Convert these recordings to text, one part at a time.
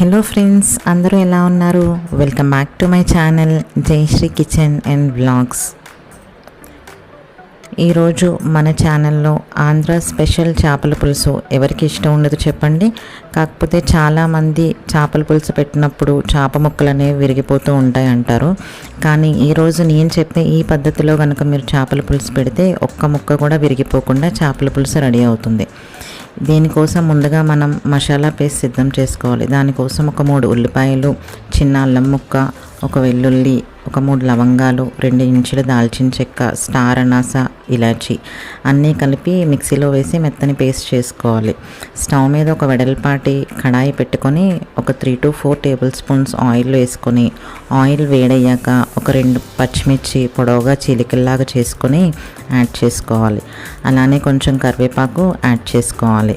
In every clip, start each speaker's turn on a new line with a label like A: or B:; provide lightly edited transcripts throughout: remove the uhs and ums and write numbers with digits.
A: Hello friends, అందరూ ఎలా ఉన్నారు? Welcome back to my channel Jayashree kitchen and vlogs. ఈరోజు మన ఛానల్లో ఆంధ్ర స్పెషల్ చేపల పులుసు ఎవరికి ఇష్టం ఉండదు చెప్పండి. కాకపోతే చాలామంది చేపల పులుసు పెట్టినప్పుడు చేప ముక్కలు అనేవి విరిగిపోతూ ఉంటాయి అంటారు. కానీ ఈరోజు నేను చెప్పే ఈ పద్ధతిలో కనుక మీరు చేపల పులుసు పెడితే ఒక్క ముక్క కూడా విరిగిపోకుండా చేపల పులుసు రెడీ అవుతుంది. దీనికోసం ముందుగా మనం మసాలా పేస్ట్ సిద్ధం చేసుకోవాలి. దానికోసం ఒక 3 ఉల్లిపాయలు, చిన్న అల్లం ముక్క, ఒక వెల్లుల్లి, ఒక 3 లవంగాలు, 2 ఇంచుల దాల్చిన చెక్క, స్టార్ అనాస, ఇలాచి అన్నీ కలిపి మిక్సీలో వేసి మెత్తని పేస్ట్ చేసుకోవాలి. స్టవ్ మీద ఒక వెడల్పాటి కడాయి పెట్టుకొని ఒక 3 to 4 టేబుల్ స్పూన్స్ ఆయిల్ వేసుకొని ఆయిల్ వేడయ్యాక ఒక 2 పచ్చిమిర్చి పొడవుగా చీలికల్లాగా చేసుకొని యాడ్ చేసుకోవాలి. అలానే కొంచెం కరివేపాకు యాడ్ చేసుకోవాలి.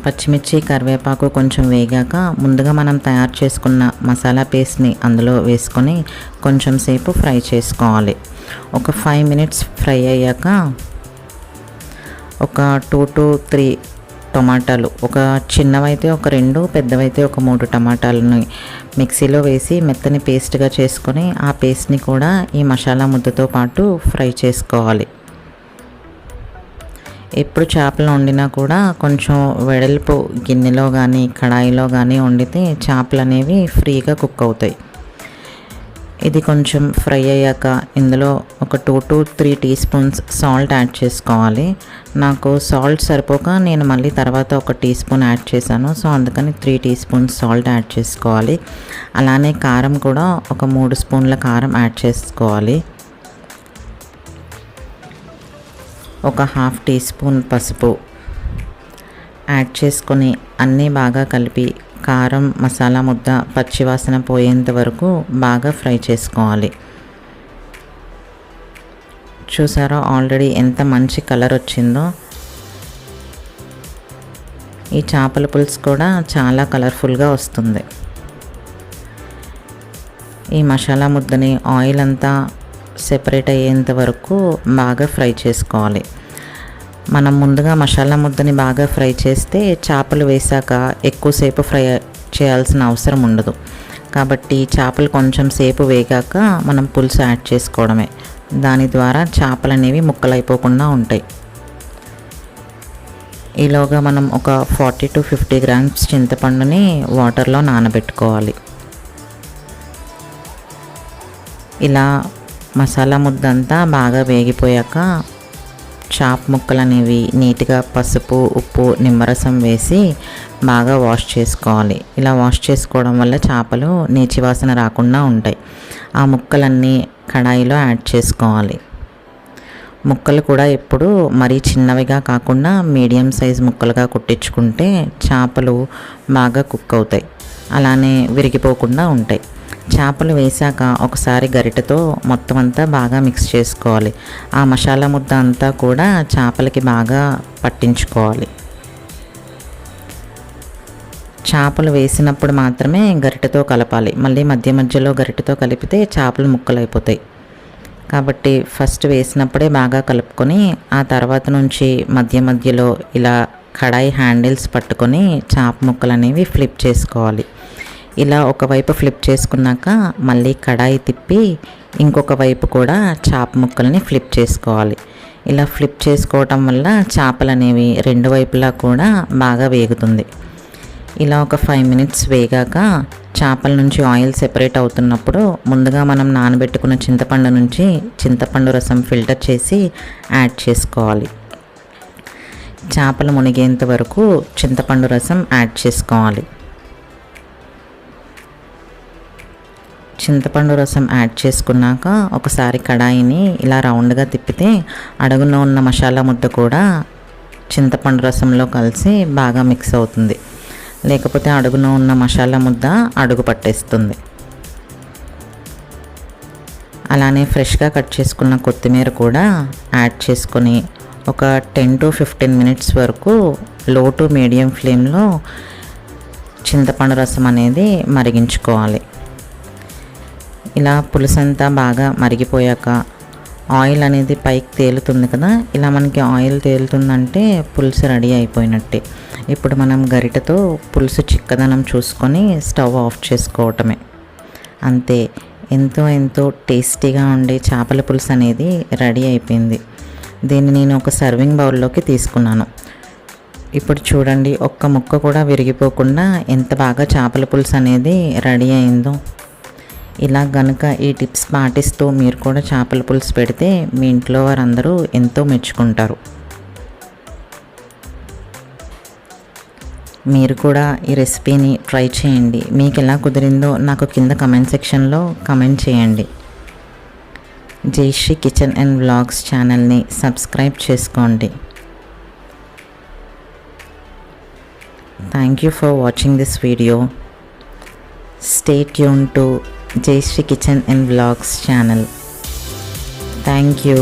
A: పచ్చిమిర్చి కరివేపాకు కొంచెం వేగాక ముందుగా మనం తయారు చేసుకున్న మసాలా పేస్ట్ని అందులో వేసుకొని కొంచెం సేపు ఫ్రై చేసుకోవాలి. ఒక 5 minutes ఫ్రై అయ్యాక ఒక 2 to 3 టమాటాలు, ఒక చిన్నవైతే ఒక 2, పెద్దవైతే ఒక 3 టమాటాలని మిక్సీలో వేసి మెత్తని పేస్ట్గా చేసుకొని ఆ పేస్ట్ని కూడా ఈ మసాలా ముద్దతో పాటు ఫ్రై చేసుకోవాలి. ఎప్పుడు చేపలు వండినా కూడా కొంచెం వెడల్పు గిన్నెలో కానీ కడాయిలో కానీ వండితే చేపలు అనేవి ఫ్రీగా కుక్ అవుతాయి. ఇది కొంచెం ఫ్రై అయ్యాక ఇందులో ఒక 2 to 3 teaspoons సాల్ట్ యాడ్ చేసుకోవాలి. నాకు సాల్ట్ సరిపోక నేను మళ్ళీ తర్వాత ఒక టీస్పూన్ యాడ్ చేశాను. సో అందుకని 3 teaspoons సాల్ట్ యాడ్ చేసుకోవాలి. అలానే కారం కూడా ఒక 3 స్పూన్ల కారం యాడ్ చేసుకోవాలి. ఒక 1/2 teaspoon పసుపు యాడ్ చేసుకొని అన్నీ బాగా కలిపి కారం మసాలా ముద్ద పచ్చివాసన పోయేంత వరకు బాగా ఫ్రై చేసుకోవాలి. చూసారా ఆల్రెడీ ఎంత మంచి కలర్ వచ్చిందో. ఈ చేపల పులుసు కూడా చాలా కలర్ఫుల్గా వస్తుంది. ఈ మసాలా ముద్దని ఆయిల్ అంతా సెపరేట్ అయ్యేంత వరకు బాగా ఫ్రై చేసుకోవాలి. మనం ముందుగా మసాలా ముద్దని బాగా ఫ్రై చేస్తే చేపలు వేసాక ఎక్కువసేపు ఫ్రై చేయాల్సిన అవసరం ఉండదు. కాబట్టి చేపలు కొంచెం సేపు వేగాక మనం పులుసు యాడ్ చేసుకోవడమే. దాని ద్వారా చేపలు అనేవి ముక్కలైపోకుండా ఉంటాయి. ఈలోగా మనం ఒక 40 to 50 grams చింతపండుని వాటర్లో నానబెట్టుకోవాలి. ఇలా మసాలా ముద్ద అంతా బాగా వేగిపోయాక చేప ముక్కలు అనేవి నీట్గా పసుపు, ఉప్పు, నిమ్మరసం వేసి బాగా వాష్ చేసుకోవాలి. ఇలా వాష్ చేసుకోవడం వల్ల చేపలు నీచు వాసన రాకుండా ఉంటాయి. ఆ ముక్కలన్నీ కడాయిలో యాడ్ చేసుకోవాలి. ముక్కలు కూడా ఎప్పుడు మరీ చిన్నవిగా కాకుండా మీడియం సైజ్ ముక్కలుగా కుట్టించుకుంటే చేపలు బాగా కుక్ అవుతాయి. అలానే విరిగిపోకుండా ఉంటాయి. చేపలు వేసాక ఒకసారి గరిటెతో మొత్తం అంతా బాగా మిక్స్ చేసుకోవాలి. ఆ మసాలా ముద్ద అంతా కూడా చేపలకి బాగా పట్టించుకోవాలి. చేపలు వేసినప్పుడు మాత్రమే గరిటెతో కలపాలి. మళ్ళీ మధ్య మధ్యలో గరిటెతో కలిపితే చేపలు ముక్కలు అయిపోతాయి. కాబట్టి ఫస్ట్ వేసినప్పుడే బాగా కలుపుకొని ఆ తర్వాత నుంచి మధ్య మధ్యలో ఇలా కడాయి హ్యాండిల్స్ పట్టుకొని చేప ముక్కలు అనేవి ఫ్లిప్ చేసుకోవాలి. ఇలా ఒకవైపు ఫ్లిప్ చేసుకున్నాక మళ్ళీ కడాయి తిప్పి ఇంకొక వైపు కూడా చేప ముక్కల్ని ఫ్లిప్ చేసుకోవాలి. ఇలా ఫ్లిప్ చేసుకోవటం వల్ల చేపలు అనేవి 2 వైపులా కూడా బాగా వేగుతుంది. ఇలా ఒక 5 minutes వేగాక చేపల నుంచి ఆయిల్ సెపరేట్ అవుతున్నప్పుడు ముందుగా మనం నానబెట్టుకున్న చింతపండు నుంచి చింతపండు రసం ఫిల్టర్ చేసి యాడ్ చేసుకోవాలి. చేపలు మునిగేంత వరకు చింతపండు రసం యాడ్ చేసుకోవాలి. చింతపండు రసం యాడ్ చేసుకున్నాక ఒకసారి కడాయిని ఇలా రౌండ్గా తిప్పితే అడుగున ఉన్న మసాలా ముద్ద కూడా చింతపండు రసంలో కలిసి బాగా మిక్స్ అవుతుంది. లేకపోతే అడుగున ఉన్న మసాలా ముద్ద అడుగు పట్టేస్తుంది. అలానే ఫ్రెష్గా కట్ చేసుకున్న కొత్తిమీర కూడా యాడ్ చేసుకొని ఒక 10 to 15 minutes వరకు లో టు మీడియం ఫ్లేమ్లో చింతపండు రసం అనేది మరిగించుకోవాలి. ఇలా పులుసంతా బాగా మరిగిపోయాక ఆయిల్ అనేది పైకి తేలుతుంది కదా. ఇలా మనకి ఆయిల్ తేలుతుందంటే పులుసు రెడీ అయిపోయినట్టే. ఇప్పుడు మనం గరిటెతో పులుసు చిక్కదనం చూసుకొని స్టవ్ ఆఫ్ చేసుకోవటమే. అంతే, ఎంతో ఎంతో టేస్టీగా ఉండే చేపల పులుసు అనేది రెడీ అయిపోయింది. దీన్ని నేను ఒక సర్వింగ్ బౌల్లోకి తీసుకున్నాను. ఇప్పుడు చూడండి, ఒక్క ముక్క కూడా విరిగిపోకుండా ఎంత బాగా చేపల పులుసు అనేది రెడీ అయిందో. ఇలా గనుక ఈ టిప్స్ పాటిస్తూ మీరు కూడా చేపల పులుసు పెడితే మీ ఇంట్లో వారందరూ ఎంతో మెచ్చుకుంటారు. మీరు కూడా ఈ రెసిపీని ట్రై చేయండి. మీకు ఎలా కుదిరిందో నాకు కింద కమెంట్ సెక్షన్లో కమెంట్ చేయండి. జయశ్రీ కిచెన్ అండ్ వ్లాగ్స్ ఛానల్ని సబ్స్క్రైబ్ చేసుకోండి. Thank you for watching this video. Stay tune to Jayashree kitchen and vlogs channel. Thank you.